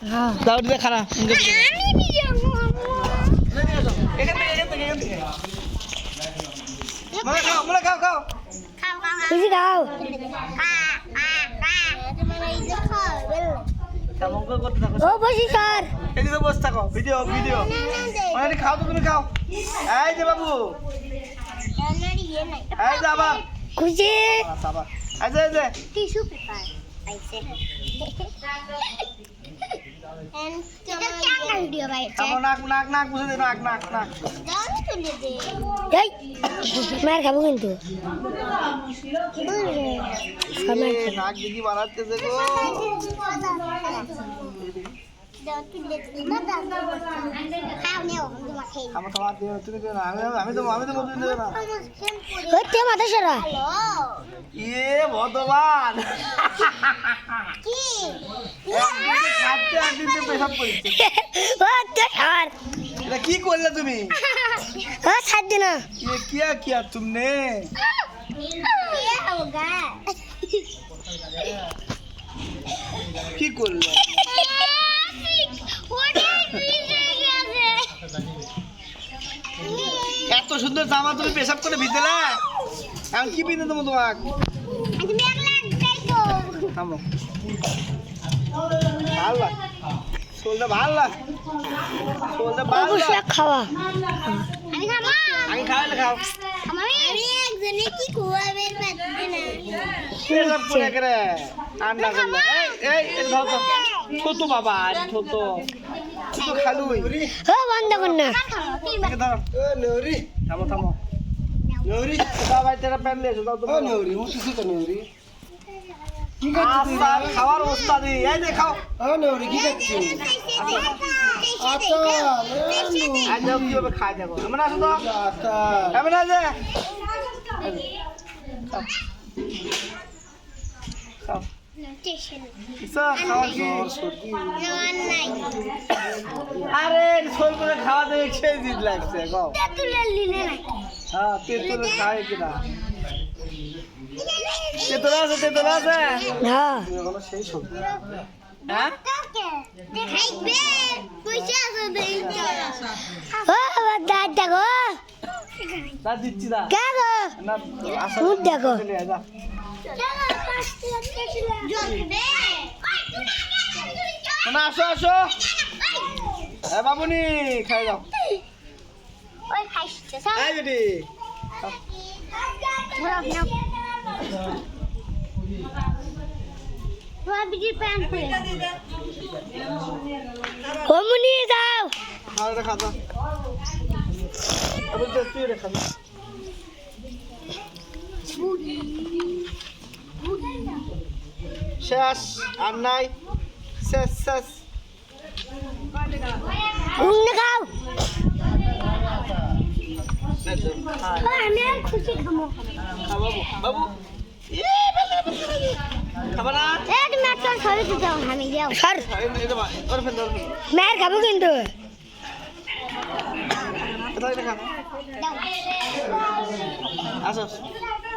দাও দিতে খানা খাও বেশি খাও ও বসি স্যার এদিকে বসে থাকো ভিডিও অনেক খাও তো তুমি খাও এই যে বাবু এই যে আবার খুশি আবার এই যে টিস্যু পেপার আইছে এটা কেমন ভিডিও বাইছে খাবো নাক বুঝে দে নাক দাও তুলে দে এই মার খাবো কিন্তু নাক দিদি বানাতেছে গো দাও তুলে দে দাদা খাও নেও তোমাকে তুমি না আমি তো বলতে দেব না হতে মাথা সরা ইয়ে ভগবান কি খাচ্ছে একদিন পেশাব করেছে হতে আর এটা কি করলে তুমি ও ছাড় দে না ये किया तुमने ये होगा কি করলে এত সুন্দর জামা তুমি পেশাব করে ভিতরে এখন কি পিনে দেবো তোমাকে থামো ভালো চলতে ভালো চলতে ভালো অবশ্যই খাওয়া আমি খাওয়ালে খাও আমি একজনে কি খুয়াবে পারতে না পেশাব করে করে আন্ডা করলে এই ধর তো ছোট বাবা ছোট খালুই ও বন্ধ কর না ধর নেউরি থামো নেউরি বাবা তেরা প্যান দিয়েছো দাও তো নেউরি ও কিছু তো নেউরি কি করছিস তুই খাওয়ার ওস্তাদি এই যে খাও ও নেউরি কি করছিস আচ্ছা আজ কিভাবে খাই দেখো আমরা আসো তো আচ্ছা এমন আছে খাও খাওয়া কি আরে ছোট করে খাওয়া দেখে খেয়ে জিদ লাগছে গো হ্যাঁ তেঁতুল খায় কিনা তেঁতুল আছে হ্যাঁ এগুলো সেই সবজি হ্যাঁ ও দাদা গো না দিচ্ছি না কে গো না মুখ দেখো যা না আসো এ বাবুনি খাই যাও এই বেটি ও মুনি যাও আর এটা খাতা আবার তুই এটা খাবি শেষ আর নাই শেষ উন্নে খাও আমি আর খুশি খাবো বাবু খাবার না তুমি একটা সরে যাও আমি যাও সর ওর ফেল মার খাবো কিন্তু এটা খা আসো